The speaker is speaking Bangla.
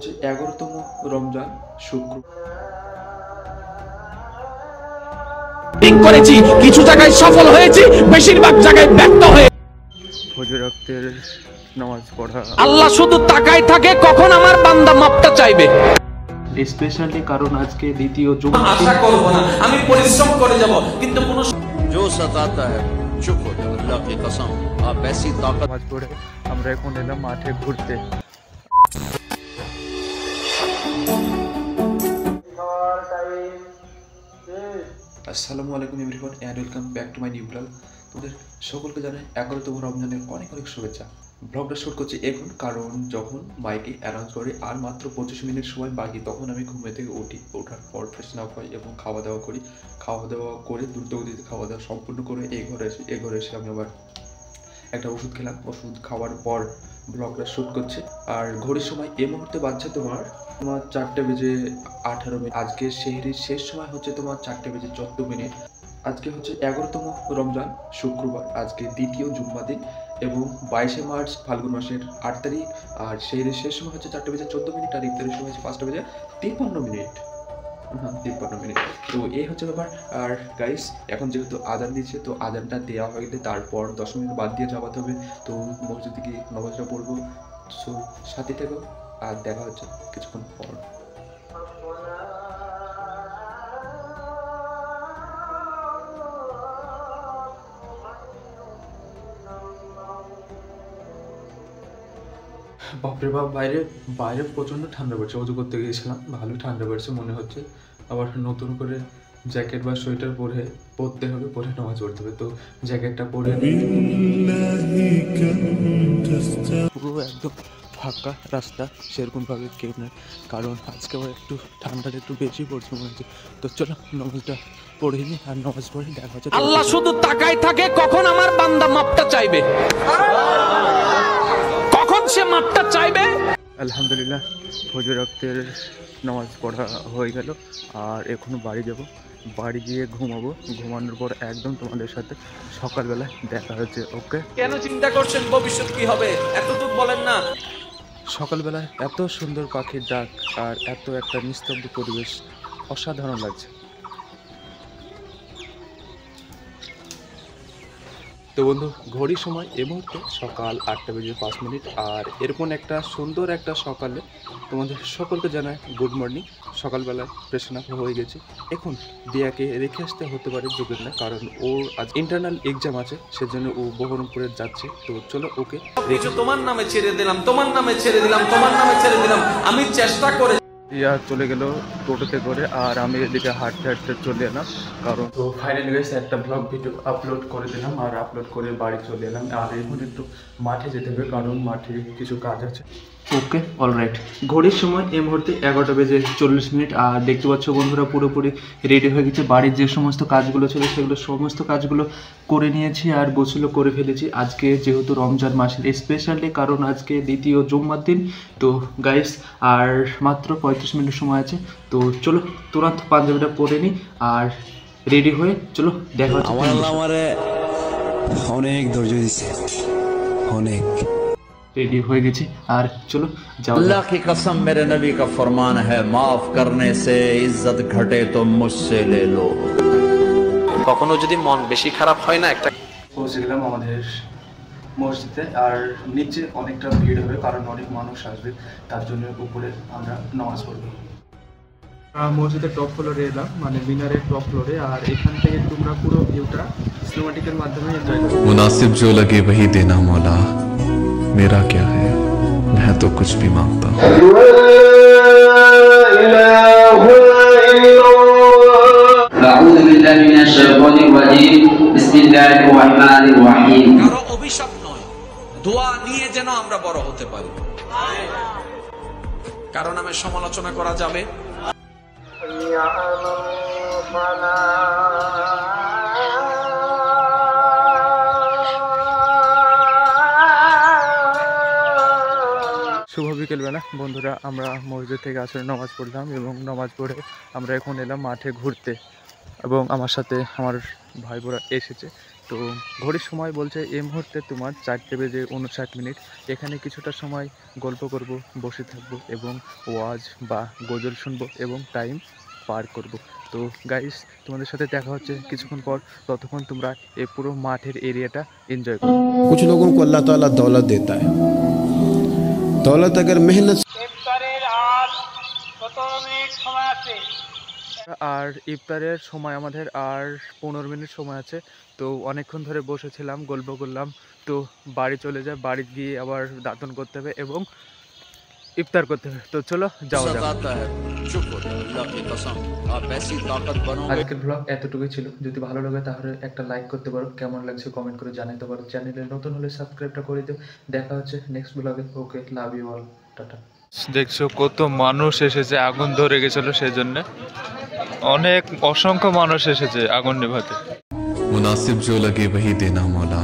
হচ্ছে 11তম রমজান শুক্র করেছি, কিছু জায়গায় সফল হয়েছি, বেশিরভাগ জায়গায় ব্যর্থ হয়ে। ফজর ওয়াক্তের নামাজ পড়া, আল্লাহ শুধু তাকায় থাকে কখন আমার বান্দা মাপটা চাইবে। স্পেশালি কারণ আজকে দ্বিতীয় জুমা। আশা করব না, আমি পরিশ্রম করে যাব, কিন্তু কোনো जो सताता है चुप हो जाओ, अल्लाह की कसम आप ऐसी ताकत। নামাজ পড়ে আমরা এখন এলাম মাঠে ঘুরতে। আসসালামু আলাইকুম everyone and welcome back to my new blog. তোমাদের সকলকে জানাই 11তম রমজানের অনেক অনেক শুভেচ্ছা। ব্লগটা শুট করছি এখন কারণ যখন মাইকে অ্যানাউন্স করে আর মাত্র 25 মিনিট সময় বাকি, তখন আমি ঘুমে থেকে উঠি। ওঠার পর ফ্রেশ আপ হয় এবং খাওয়া দাওয়া করি। খাওয়া দাওয়া করে দ্রুতগতিতে খাওয়া দাওয়া সম্পূর্ণ করে এই ঘরে এসে আমি আবার একটা ওষুধ খেলাম। ওষুধ খাওয়ার পর ব্লগটা শ্যুট করছে। আর ঘড়ির সময় এই মুহূর্তে বাজছে তোমার 4টে বেজে 18 মিনিট। আজকে সেহরির শেষ সময় হচ্ছে তোমার 4টে বেজে 14 মিনিট। আজকে হচ্ছে 11তম রমজান শুক্রবার, আজকে দ্বিতীয় জুম্মা দিন এবং 22শে মার্চ ফাল্গুন মাসের 8 তারিখ। আর সেহরির শেষ সময় হচ্ছে 4টে বেজে 14 মিনিট আর ইফতারের সময় হচ্ছে 5টা বেজে 53 মিনিট। 53 মিনিট। তো এই হচ্ছে ব্যাপার। আর গাইস এখন যেহেতু আজান দিচ্ছে, তো আজানটা দেওয়া হয়ে গেলে তারপর 10 মিনিট বাদ দিয়ে যাওয়াতে হবে। তো মসজিদে গিয়ে নামাজটা পড়বো। সো সাথে থেকো আর দেখা হচ্ছে কিছুক্ষণ পর। বাপরে বাপ, বাইরে প্রচণ্ড ঠান্ডা পড়ছে। অজু করতে গিয়েছিলাম, ভালোই ঠান্ডা পড়ছে মনে হচ্ছে। আবার নতুন করে জ্যাকেট বা সোয়েটার পরতে হবে, পরে নামাজ পড়তে হবে। তো জ্যাকেটটা পরে পুরো একদম ফাঁকা রাস্তা, সেরকমভাবে কেউ নেই, কারণ আজকে আবার একটু ঠান্ডাটা একটু বেশি পড়ছে মনে হচ্ছে। তো চলো নামাজটা পড়ে নি, আর নামাজ পড়ে দেখা হচ্ছে। আল্লাহ শুধু তাকায় থাকে কখন আমার বান্দা মাপটা চাইবে, কখন সে মাপটা চাইবে। আলহামদুলিল্লাহ ফজর ওয়াক্তের নামাজ পড়া হয়ে গেল। আর এখন বাড়ি যাব, বাড়ি গিয়ে ঘুমাবো। ঘুমানোর পর একদম তোমাদের সাথে সকালবেলা দেখা হচ্ছে। ওকে, কেন চিন্তা করছেন ভবিষ্যৎ কি হবে, এতটুকু বলেন না। সকালবেলায় এত সুন্দর পাখির ডাক আর এত একটা নিস্তব্ধ পরিবেশ, অসাধারণ লাগছে। তো বন্ধু, ঘড়ির সময় এই মুহূর্তে সকাল 8টা বেজে 5 মিনিট। আর এরকম একটা সুন্দর একটা সকালে তোমাদের সকলকে জানাই গুড মর্নিং। সকালবেলায় ফ্রেশন আপ হয়ে গেছি। এখন দিয়াকে রেখে আসতে হতে পারে যোগের না, কারণ ওর আজ ইন্টারনাল এক্সাম আছে, সেজন্য ও বহরমপুরে যাচ্ছে। তো চলো ওকে কিছু তোমার নামে ছেড়ে দিলাম, তোমার নামে ছেড়ে দিলাম, তোমার নামে ছেড়ে দিলাম। আমি চেষ্টা করে দিয়া চলে গেল টোটোতে করে, আর আমি এদিকে হাঁটতে হাঁটতে চলে এলাম। কারণ তো ফাইনালি গেছে একটা ব্লগ ভিডিও আপলোড করে দিলাম, আর আপলোড করে বাড়ি চলে এলাম। আর এখন একটু মাঠে যেতে হবে, কারণ মাঠে কিছু কাজ আছে। ওকে অলরাইট, ঘড়ির সময় এই মুহূর্তে 11টা বেজে 40 মিনিট। আর দেখতে পাচ্ছ বন্ধুরা পুরোপুরি রেডি হয়ে গেছে। বাড়ির যে সমস্ত কাজগুলো ছিল সেগুলো সমস্ত কাজগুলো করে নিয়েছি আর গোছগুলো করে ফেলেছি। আজকে যেহেতু রমজান মাসের স্পেশালি কারণ আজকে দ্বিতীয় জুম্মার দিন। তো গাইস আর মাত্র 35 মিনিট সময় আছে। তো চলো তুরন্ত পাঞ্জাবিটা পরে নিই আর রেডি হয়ে চলো দেখা হচ্ছে। আমার আল্লাহ আমারে অনেক ধৈর্য দিছে, অনেক। রেডি হয়ে গেছি আর চলো যাও। अल्लाह की कसम मेरे नबी का फरमान है, माफ करने से इज्जत घटे तो मुझसे ले लो। কখনো যদি মন বেশি খারাপ হয় না, একটা পৌঁছে গেলাম আমাদের মসজিদে। আর নিচে অনেকটা ভিড় হবে কারণ অনেক মানুষ আসবে, তার জন্য উপরে আমরা নামাজ পড়ব। মসজিদের টপ ফ্লোরে এলাম, মানে মিনারের টপ ফ্লোরে। আর এখান থেকে তোমরা পুরো ভিউটা সিনেমাটিকের মাধ্যমে এনজয় করো। मुनासिब जो लगे वही देना मौला, मेरा क्या है, मैं तो कुछ भी मांगता हूँ। কারো অভিশাপ নয়, দোয়া নিয়ে যেন আমরা বড় হতে পারি। কারণ নামে সমালোচনা করা যাবে। শুভ বিকেলবেলা বন্ধুরা, আমরা মসজিদ থেকে আসলে নামাজ পড়লাম এবং নামাজ পড়ে আমরা এখন এলাম মাঠে ঘুরতে। এবং আমার সাথে আমার ভাই বোরা এসেছে। তো ঘড়ির সময় বলছে এই মুহূর্তে তোমার 4:59। এখানে কিছুটা সময় গল্প করব, বসে থাকবো এবং ওয়াজ বা গজল শুনবো এবং টাইম পার করব। তো গাইস, তোমাদের সাথে দেখা হচ্ছে কিছুক্ষণ পর। ততক্ষণ তোমরা এই পুরো মাঠের এরিয়াটা এনজয় করো। कुछ लोगों को अल्लाह ताला दौलत देता है। दौलत अगर मेहनत আর ইফতারের সময় আমাদের আর 15 মিনিট সময় আছে। তো অনেকক্ষণ ধরে বসেছিলাম, গল্প করলাম। তো বাড়ি চলে যায়, বাড়ি গিয়ে আবার দাঁতন করতে হবে এবং ইফতার করতে হবে। তো চলো যাওয়া যাক। आता है शुक्र अल्लाह की कसम आप ऐसी ताकत बनोगे। আজকের ব্লগ এতটুকুই ছিল। যদি ভালো লাগে তাহলে একটা লাইক করতে পারো, কেমন লাগছে কমেন্ট করে জানাতে পারো। চ্যানেলে নতুন হলে সাবস্ক্রাইবটা করে দিও। দেখা হচ্ছে নেক্সট ব্লগে। ওকে, লাভ ইউ অল, টাটা। দেখছো কত মানুষ এসেছে, আগুন ধরে গেছিল সেজন্য অনেক অসংখ্য মানুষ এসেছে আগুন নেভাতে। मुनासिब जो लगे वही देना मौला,